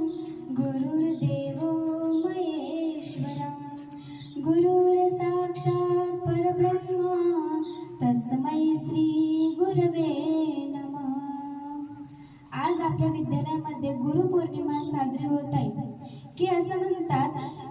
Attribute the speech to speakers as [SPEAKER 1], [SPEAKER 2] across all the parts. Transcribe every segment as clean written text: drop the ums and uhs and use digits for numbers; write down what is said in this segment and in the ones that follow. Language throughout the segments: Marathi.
[SPEAKER 1] गुरुर्देवो महेश्वरा गुरुर्साक्षात् परब्रह्मा तस्मै श्री गुरवे नमः। आज आपल्या विद्यालयामध्ये गुरुपौर्णिमा साजरी होत आहे की असं म्हणतात,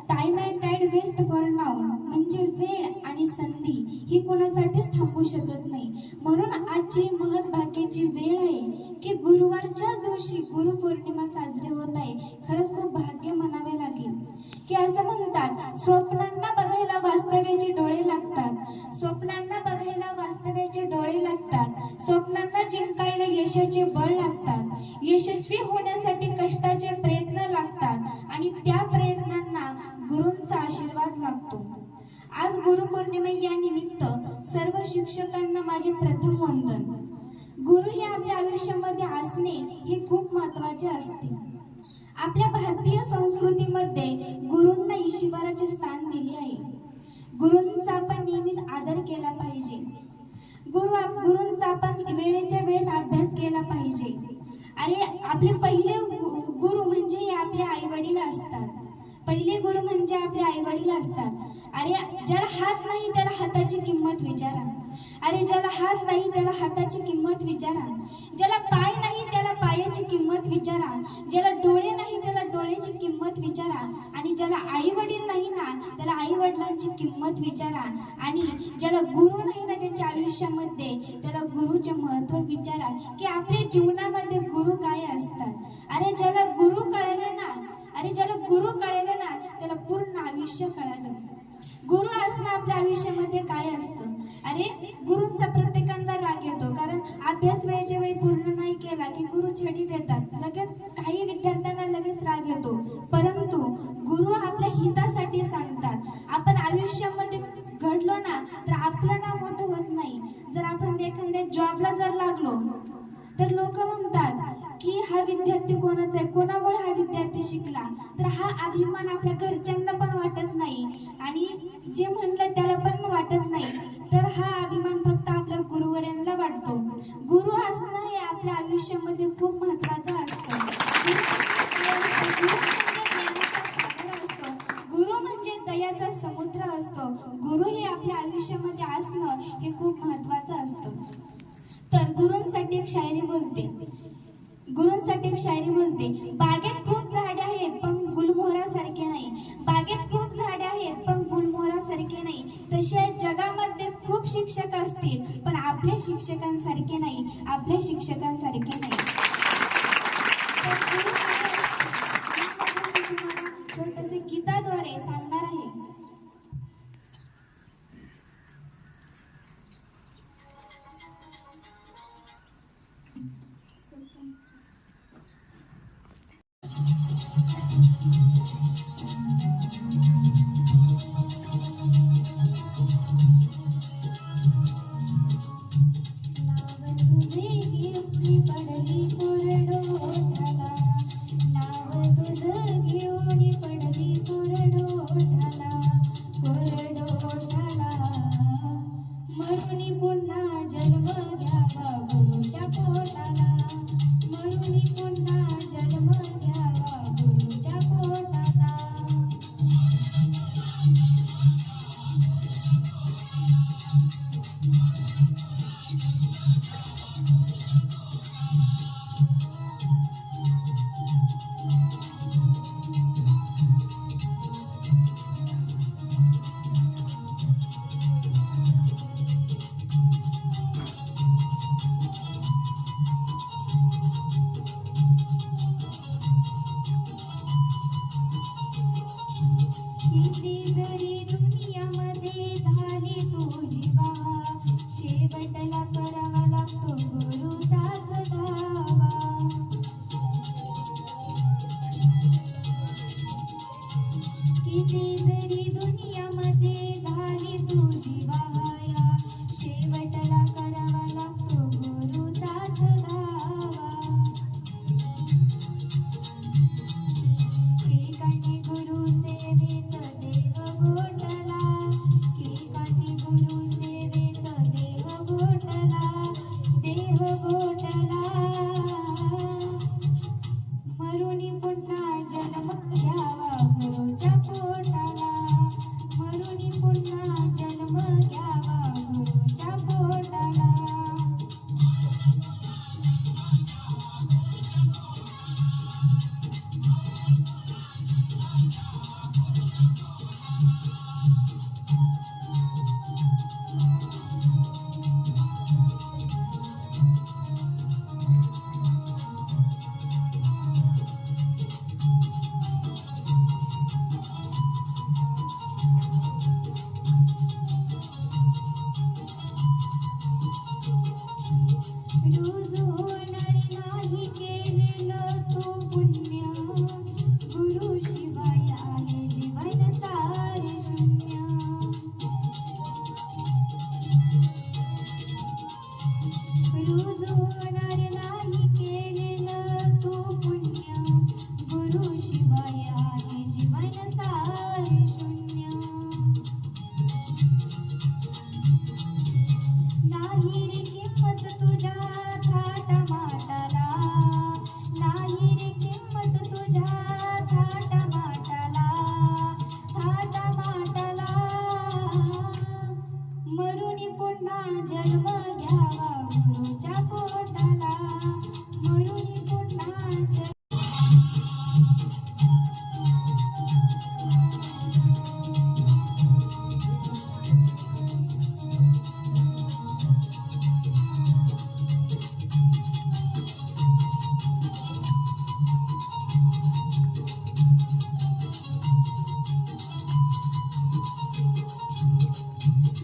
[SPEAKER 1] टाइम अँड टाइड वेस्ट फॉर नाउ, म्हणजे वेळ आणि संधी ही कोणासाठीच थांबू शकत नाही। म्हणून आजची महत्त्वाची वेळ आहे की गुरुवारच्या दिवशी गुरुपौर्णिमा साजरी होत आहे। खरंच खूप भाग्य म्हणावे लागेल की असं म्हणतात, स्वप्नांना बघायला वास्तव्याचे डोळे लागतात, स्वप्नांना बघायला वास्तव्याचे डोळे लागतात, स्वप्नांना जिंकायला यशाचे बळ लागतात, यशस्वी होण्यासाठी कष्टाचे प्रयत्न लागतात आणि त्या प्रयत्नांना गुरूंचा आशीर्वाद लागतो। आज गुरुपौर्णिमा या निमित्त सर्व शिक्षकांना माझे प्रथम वंदन। गुरु हे आपल्या आयुष्यामध्ये असणे हे खूप महत्त्वाचे असते। आपल्या भारतीय संस्कृतीमध्ये गुरूंना ईश्वराचे स्थान दिले आहे। गुरूंचा आपण नेहमी आदर केला पाहिजे। गुरूंचा आपण वेळेच्या वेळेस अभ्यास केला पाहिजे। अरे आपले पहिले गुरु म्हणजे आपले आई वडील असतात। पहिले गुरु म्हणजे आपले आई वडील असतात। अरे ज्याला हात नाही त्याला हाताची किंमत विचारा, अरे ज्याला हात नाही त्याला हाताची किंमत विचारा, ज्याला पाय नाही त्याला पायाची किंमत विचारा, ज्याला डोळे नाही त्याला डोळ्याची किंमत विचारा, आणि ज्याला आई वडील नाही ना त्याला आई वडिलांची किंमत विचारा, आणि ज्याला गुरु नाही ना त्याच्या आयुष्यामध्ये त्याला गुरुचे महत्त्व विचारा की आपल्या जीवनामध्ये गुरु काय असतात। अरे ज्याला गुरु कळले ना, अरे ज्याला गुरु कळले ना त्याला पूर्ण आयुष्य कळालं। गुरु असणं आपल्या आयुष्यामध्ये काय असतं। अरे गुरूंचा प्रत्येकाला राग येतो, कारण अभ्यास वेळेच्या वेळी पूर्ण नाही केला की गुरु छेडी देतात, लगेच काही विद्यार्थ्यांना लगेच राग येतो। परंतु गुरु आपल्या हितासाठी सांगतात। आपण आयुष्यामध्ये घडलो ना तर आपलं नाव मोठं होत नाही। जर आपण एखाद्या जॉबला जर लागलो तर लोक म्हणतात की हा विद्यार्थी कोणाचा आहे, कोणामुळे हा विद्यार्थी शिकला, तर हा अभिमान आपल्या घरच्यांना पण वाटत नाही आणि जे म्हणलं त्याला पण वाटत नाही, तर हा अभिमान फक्त आपल्या गुरुवरांना वाटतो। गुरु असणं हे आपल्या आयुष्यामध्ये खूप महत्त्वाचं असतं। गुरु म्हणजे दयाचा समुद्र असतो। गुरु हे आपल्या आयुष्यामध्ये असणं हे खूप महत्त्वाचं असतं। तर गुरूंसाठी एक शायरी बोलते, बागेत खूप झाडे आहेत पण गुलमोहरासारखे नाही, बागेत खूप झाडे आहेत पण गुलमोहरासारखे नाही, तसे जगामध्ये खूप शिक्षक असतील पण आपल्या शिक्षकांसारखे नाही, आपल्या शिक्षकांसारखे नाही। छोटसे गीताद्वारे सांगणार आहे। गुरु सेवेत देव गोठला। पुन्हा जन्म घ्यावा गुरुच्या पोटाला, मरुनी पुन्हा जन्म घ्यावा गुरुच्या पोटाला. रोज होणार नाही केलेलं तू पुण्य, गुरुशिवाय आहे जीवन सारे शून्य. रोज होणार नाही केलेलं तू पुण्य, गुरुशिवाय आहे जीवन सारे शून्य. नाही रे किंमत तुझ्या थाटामाटाला, नाही रे किंमत तुझ्या थाटामाटाला, थाटामाटाला. मरुनी पुन्हा जन्म घ्यावा गुरुच्या पोटाला, मरुनी पुन्हा जन्म.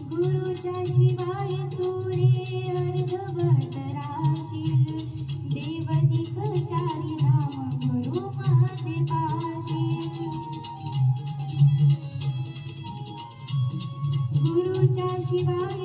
[SPEAKER 1] गुरुच्या शिवाय तू रे अर्धवट राशील, देव दिग्चारी धाम गुरु मध्ये पाशील. गुरुच्या शिवाय